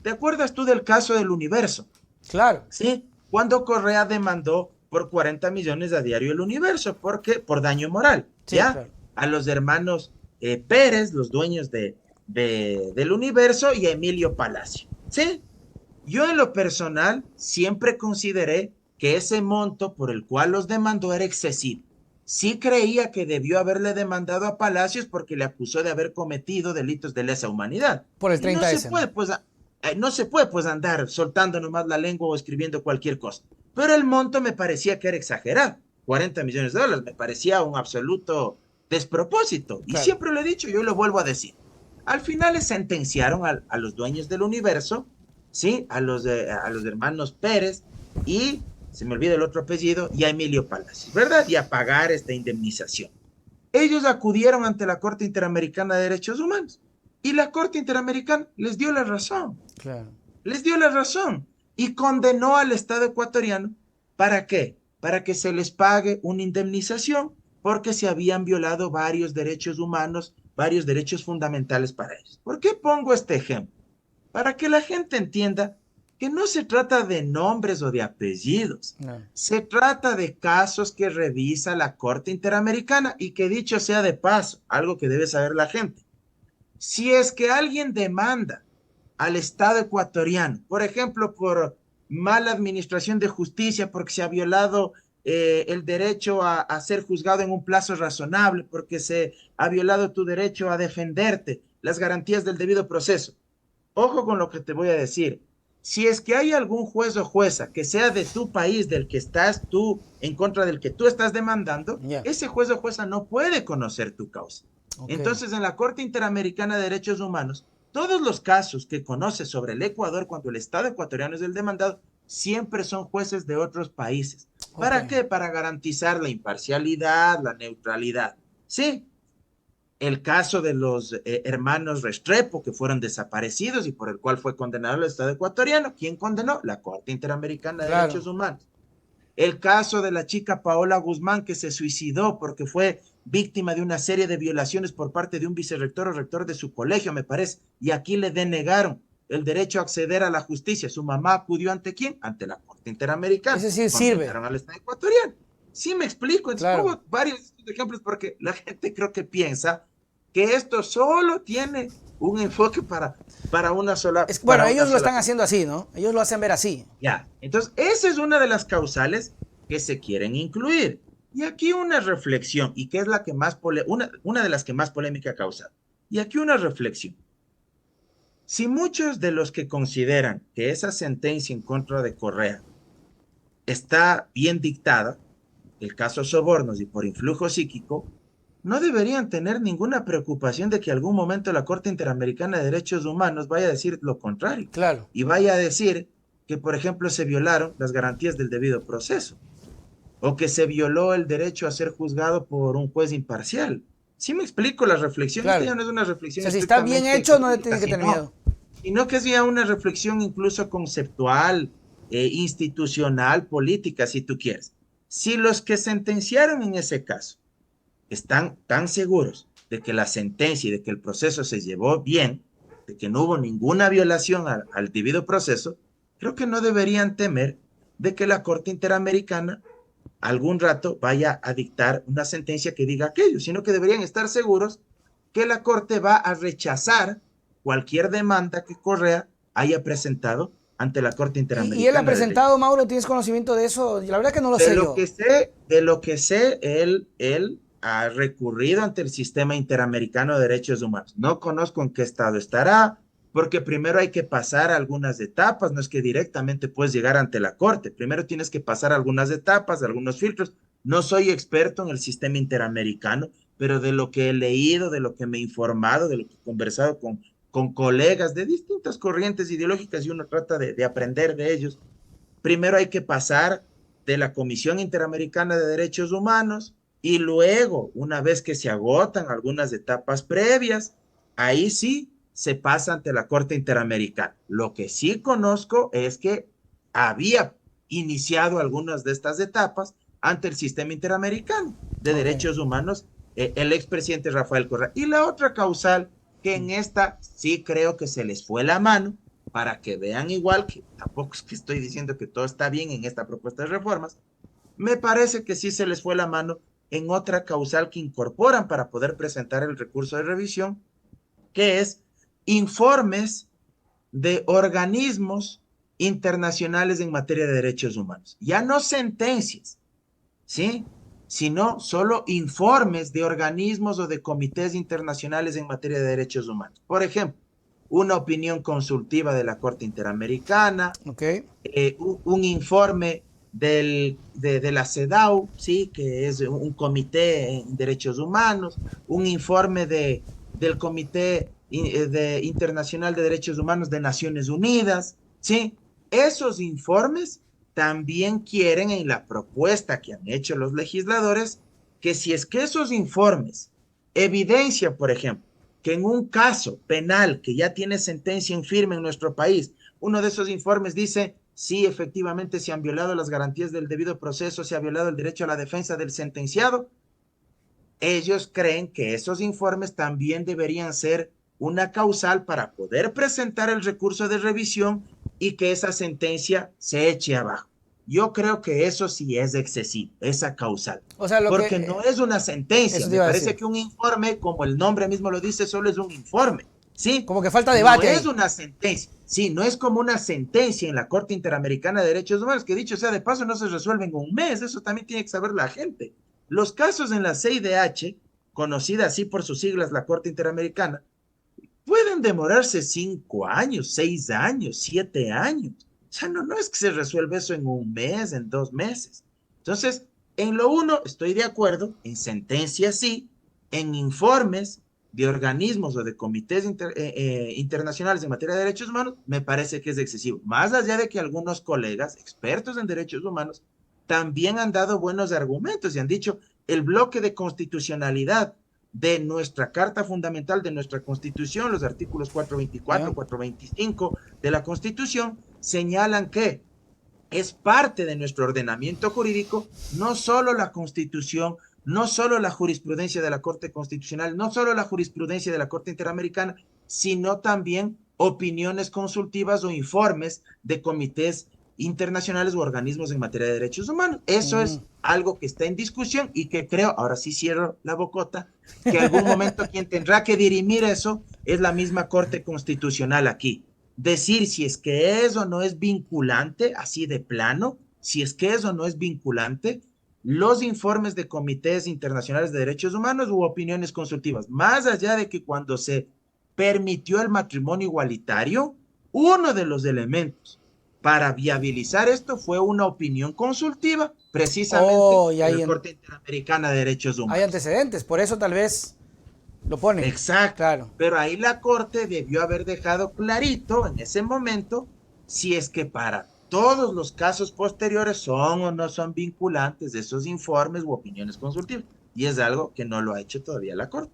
¿Te acuerdas tú del caso del Universo? Claro. ¿Sí? Cuando Correa demandó por 40 millones a Diario El Universo, porque por daño moral, Sí, ¿ya? claro. A los hermanos Pérez, los dueños del Universo, y a Emilio Palacio, ¿sí? Yo en lo personal siempre consideré que ese monto por el cual los demandó era excesivo. Sí creía que debió haberle demandado a Palacios porque le acusó de haber cometido delitos de lesa humanidad. Por el Y no se 30S, ¿no? puede, pues, no se puede, pues, andar soltando nomás la lengua o escribiendo cualquier cosa. Pero el monto me parecía que era exagerado. 40 millones de dólares me parecía un absoluto despropósito. Y Claro. siempre lo he dicho, yo lo vuelvo a decir. Al final le sentenciaron a los dueños del universo, ¿sí? A los hermanos Pérez y, se me olvida el otro apellido, y a Emilio Palacios, ¿verdad? Y a pagar esta indemnización. Ellos acudieron ante la Corte Interamericana de Derechos Humanos y la Corte Interamericana les dio la razón, Claro. les dio la razón y condenó al Estado ecuatoriano. ¿Para qué? Para que se les pague una indemnización porque se habían violado varios derechos humanos, varios derechos fundamentales para ellos. ¿Por qué pongo este ejemplo? Para que la gente entienda que no se trata de nombres o de apellidos, No. se trata de casos que revisa la Corte Interamericana y que dicho sea de paso, algo que debe saber la gente, si es que alguien demanda al Estado ecuatoriano, por ejemplo, por mala administración de justicia, porque se ha violado el derecho a ser juzgado en un plazo razonable, porque se ha violado tu derecho a defenderte, las garantías del debido proceso. Ojo con lo que te voy a decir. Si es que hay algún juez o jueza que sea de tu país, del que estás tú, en contra del que tú estás demandando, Ya. Yeah. ese juez o jueza no puede conocer tu causa. Ok. Entonces, en la Corte Interamericana de Derechos Humanos, todos los casos que conoce sobre el Ecuador cuando el Estado ecuatoriano es el demandado, siempre son jueces de otros países. Ok. ¿Para qué? Para garantizar la imparcialidad, la neutralidad. Sí, el caso de los hermanos Restrepo, que fueron desaparecidos y por el cual fue condenado el Estado ecuatoriano. ¿Quién condenó? La Corte Interamericana de Claro. Derechos Humanos. El caso de la chica Paola Guzmán, que se suicidó porque fue víctima de una serie de violaciones por parte de un vicerrector o rector de su colegio, me parece, y aquí le denegaron el derecho a acceder a la justicia. Su mamá acudió ante quién? Ante la Corte Es Interamericana. decir, sirve. Condenaron al Estado ecuatoriano. Sí, me explico. Entonces Claro. pongo varios ejemplos porque la gente creo que piensa que esto solo tiene un enfoque Bueno, para una ellos lo sola están cosa. haciendo así, ¿no? Ellos lo hacen ver así. Ya, entonces esa es una de las causales que se quieren incluir. Y aquí una reflexión, y que es la que más una de las que más polémica ha causado. Y aquí una reflexión. Si muchos de los que consideran que esa sentencia en contra de Correa está bien dictada, el caso sobornos y por influjo psíquico, no deberían tener ninguna preocupación de que algún momento la Corte Interamericana de Derechos Humanos vaya a decir lo contrario Claro. y vaya a decir que, por ejemplo, se violaron las garantías del debido proceso o que se violó el derecho a ser juzgado por un juez imparcial. Si me explico la reflexión, esta Claro. ya no es una O reflexión sea, si está bien estrictamente hecho, no jurídica, tienen que tener miedo. sino que es ya una reflexión incluso conceptual, institucional, política, si tú quieres. Si los que sentenciaron en ese caso están tan seguros de que la sentencia y de que el proceso se llevó bien, de que no hubo ninguna violación al debido proceso, creo que no deberían temer de que la Corte Interamericana algún rato vaya a dictar una sentencia que diga aquello, sino que deberían estar seguros que la Corte va a rechazar cualquier demanda que Correa haya presentado ante la Corte Y él ha Interamericana de presentado, Derechos Humanos. Mauro, ¿tienes conocimiento de eso? La verdad que no lo De sé lo yo. que sé, de lo que sé, él ha recurrido ante el Sistema Interamericano de Derechos Humanos. No conozco en qué estado estará, porque primero hay que pasar algunas etapas, no es que directamente puedes llegar ante la Corte, primero tienes que pasar algunas etapas, algunos filtros. No soy experto en el sistema interamericano, pero de lo que he leído, de lo que me he informado, de lo que he conversado con colegas de distintas corrientes ideológicas y uno trata de aprender de ellos, primero hay que pasar de la Comisión Interamericana de Derechos Humanos y luego, una vez que se agotan algunas etapas previas, ahí sí se pasa ante la Corte Interamericana. Lo que sí conozco es que había iniciado algunas de estas etapas ante el sistema interamericano de Ok. derechos humanos, el expresidente Rafael Correa. Y la otra causal, que en esta sí creo que se les fue la mano, para que vean igual, que tampoco es que estoy diciendo que todo está bien en esta propuesta de reformas, me parece que sí se les fue la mano en otra causal que incorporan para poder presentar el recurso de revisión, que es informes de organismos internacionales en materia de derechos humanos. Ya no sentencias, ¿sí? Sino solo informes de organismos o de comités internacionales en materia de derechos humanos. Por ejemplo, una opinión consultiva de la Corte Interamericana, Ok. un informe de la CEDAW, ¿sí? Que es un comité en derechos humanos, un informe del Comité Internacional de Derechos Humanos de Naciones Unidas, ¿sí? Esos informes también quieren en la propuesta que han hecho los legisladores que si es que esos informes evidencian, por ejemplo, que en un caso penal que ya tiene sentencia en firme en nuestro país, uno de esos informes dice, sí, efectivamente se han violado las garantías del debido proceso, se ha violado el derecho a la defensa del sentenciado, ellos creen que esos informes también deberían ser una causal para poder presentar el recurso de revisión y que esa sentencia se eche abajo. Yo creo que eso sí es excesivo, esa causal, O sea, lo porque que... no es una sentencia. Eso te Me iba a parece decir. que un informe, como el nombre mismo lo dice, solo es un informe, ¿sí? Como que falta No debate es ahí. una sentencia, sí, no es como una sentencia en la Corte Interamericana de Derechos Humanos, que dicho sea de paso, no se resuelve en un mes, eso también tiene que saber la gente. Los casos en la CIDH, conocida así por sus siglas, la Corte Interamericana, pueden demorarse 5 años, 6 años, 7 años. O sea, no es que se resuelva eso en un mes, en 2 meses. Entonces, en lo uno estoy de acuerdo, en sentencias sí, en informes de organismos o de comités internacionales en materia de derechos humanos, me parece que es excesivo. Más allá de que algunos colegas, expertos en derechos humanos, también han dado buenos argumentos y han dicho, el bloque de constitucionalidad de nuestra Carta Fundamental, de nuestra Constitución, los artículos 424, ¿Ya? 425 de la Constitución, señalan que es parte de nuestro ordenamiento jurídico, no solo la Constitución, no solo la jurisprudencia de la Corte Constitucional, no solo la jurisprudencia de la Corte Interamericana, sino también opiniones consultivas o informes de comités internacionales u organismos en materia de derechos humanos. Eso Mm. es algo que está en discusión y que creo, ahora sí cierro la bocota, que algún momento quien tendrá que dirimir eso es la misma Corte Constitucional aquí. Decir si es que eso no es vinculante, así de plano, si es que eso no es vinculante, los informes de comités internacionales de derechos humanos u opiniones consultivas, más allá de que cuando se permitió el matrimonio igualitario, uno de los elementos para viabilizar esto fue una opinión consultiva, precisamente Oh, y de la Corte Interamericana de Derechos hay Humanos. antecedentes, por eso tal vez lo ponen. Exacto, Claro. pero ahí la Corte debió haber dejado clarito en ese momento si es que para todos los casos posteriores son o no son vinculantes de esos informes u opiniones consultivas. Y es algo que no lo ha hecho todavía la Corte.